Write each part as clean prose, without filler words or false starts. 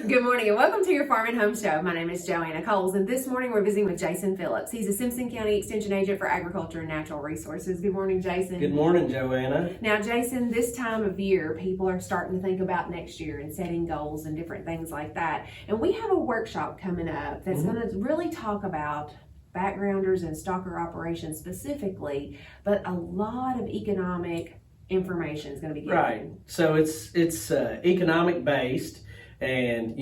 Good morning and welcome to your Farm and Home Show. My name is Joanna Coles, and this morning we're visiting with Jason Phillips. He's a Simpson County Extension Agent for Agriculture and Natural Resources. Good morning, Jason. Good morning, Joanna. Now, Jason, this time of year, people are starting to think about next year and setting goals and different things like that. And we have a workshop coming up that's going to really talk about backgrounders and stocker operations specifically, but a lot of economic information is going to be given. Right. So it's economic based, and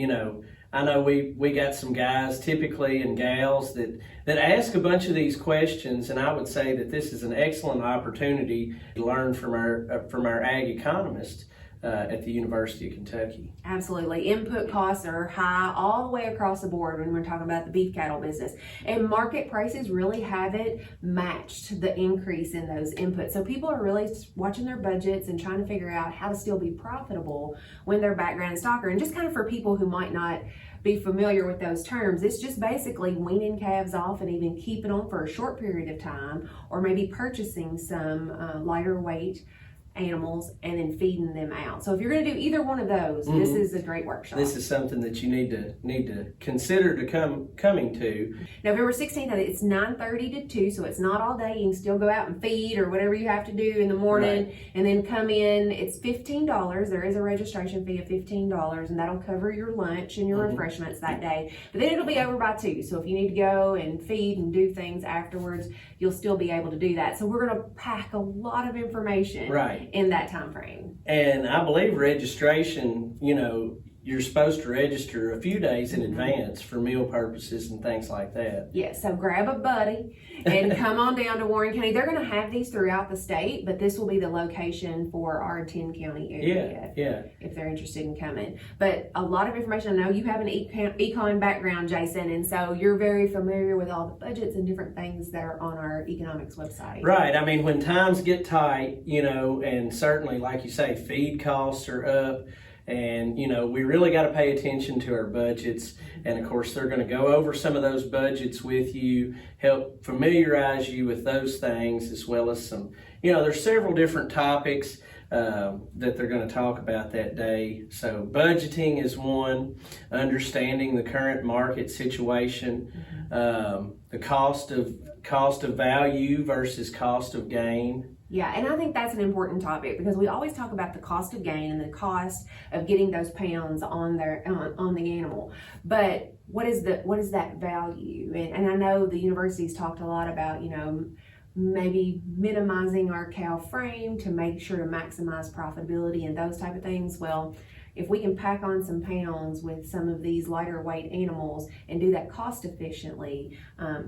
I know we got some guys typically and gals that ask a bunch of these questions, and I would say that this is an excellent opportunity to learn from our ag economist at the University of Kentucky. Absolutely. Input costs are high all the way across the board when we're talking about the beef cattle business. And market prices really haven't matched the increase in those inputs. So people are really watching their budgets and trying to figure out how to still be profitable when they're background stocker. And just kind of for people who might not be familiar with those terms, it's just basically weaning calves off and even keeping them for a short period of time, or maybe purchasing some lighter weight animals and then feeding them out. So if you're going to do either one of those, this is a great workshop. This is something that you need to consider coming to. November 16th, it's 9:30 to 2, so it's not all day. You can still go out and feed or whatever you have to do in the morning, right, and then come in. It's $15. There is a registration fee of $15, and that'll cover your lunch and your refreshments that day. But then it'll be over by 2, so if you need to go and feed and do things afterwards, you'll still be able to do that. So we're going to pack a lot of information in that time frame. And I believe registration, you're supposed to register a few days in advance for meal purposes and things like that. Yes, so grab a buddy and come on down to Warren County. They're going to have these throughout the state, but this will be the location for our 10-county area if they're interested in coming. But a lot of information. I know you have an econ background, Jason, and so you're very familiar with all the budgets and different things that are on our economics website. Right. I mean, when times get tight, and certainly, like you say, feed costs are up. And, we really got to pay attention to our budgets. And, of course, they're going to go over some of those budgets with you, help familiarize you with those things, as well as some, there's several different topics that they're going to talk about that day. So budgeting is one, understanding the current market situation, the cost of value versus cost of gain. Yeah, and I think that's an important topic because we always talk about the cost of gain and the cost of getting those pounds on the animal. But what is that value? And I know the university's talked a lot about, maybe minimizing our cow frame to make sure to maximize profitability and those type of things. Well, if we can pack on some pounds with some of these lighter weight animals and do that cost efficiently,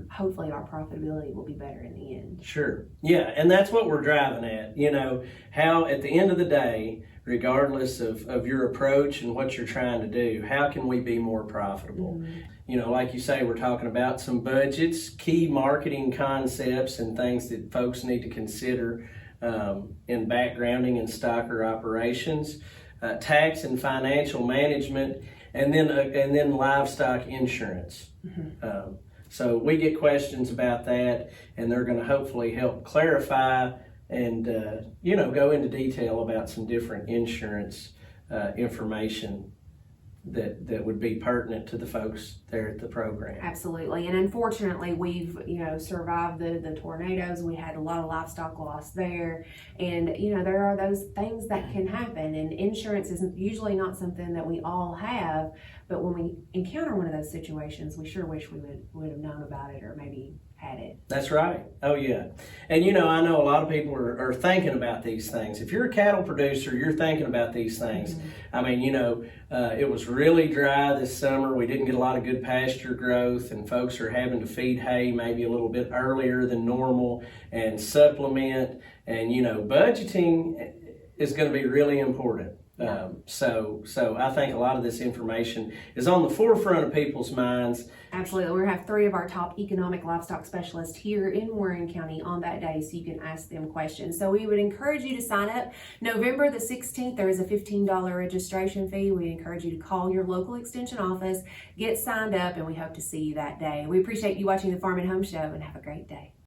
hopefully our profitability will be better in the end. Sure. Yeah, and that's what we're driving at. How at the end of the day, regardless of your approach and what you're trying to do, how can we be more profitable? Like you say, we're talking about some budgets, key marketing concepts, and things that folks need to consider in backgrounding and stocker operations. Tax and financial management, and then livestock insurance. So we get questions about that, and they're going to hopefully help clarify and go into detail about some different insurance information that would be pertinent to the folks there at the program. Absolutely. And unfortunately, we've survived the tornadoes. We had a lot of livestock loss there, and there are those things that can happen, and insurance is usually not something that we all have, but when we encounter one of those situations, we sure wish we would have known about it or maybe had it. That's right. Oh yeah. And I know a lot of people are thinking about these things. If you're a cattle producer, you're thinking about these things. I mean, it was really dry this summer. We didn't get a lot of good pasture growth, and folks are having to feed hay maybe a little bit earlier than normal and supplement. And budgeting is going to be really important. So I think a lot of this information is on the forefront of people's minds. Absolutely. We have 3 of our top economic livestock specialists here in Warren County on that day, so you can ask them questions. So we would encourage you to sign up. November the 16th, there is a $15 registration fee. We encourage you to call your local extension office, get signed up, and we hope to see you that day. We appreciate you watching the Farm and Home Show, and have a great day.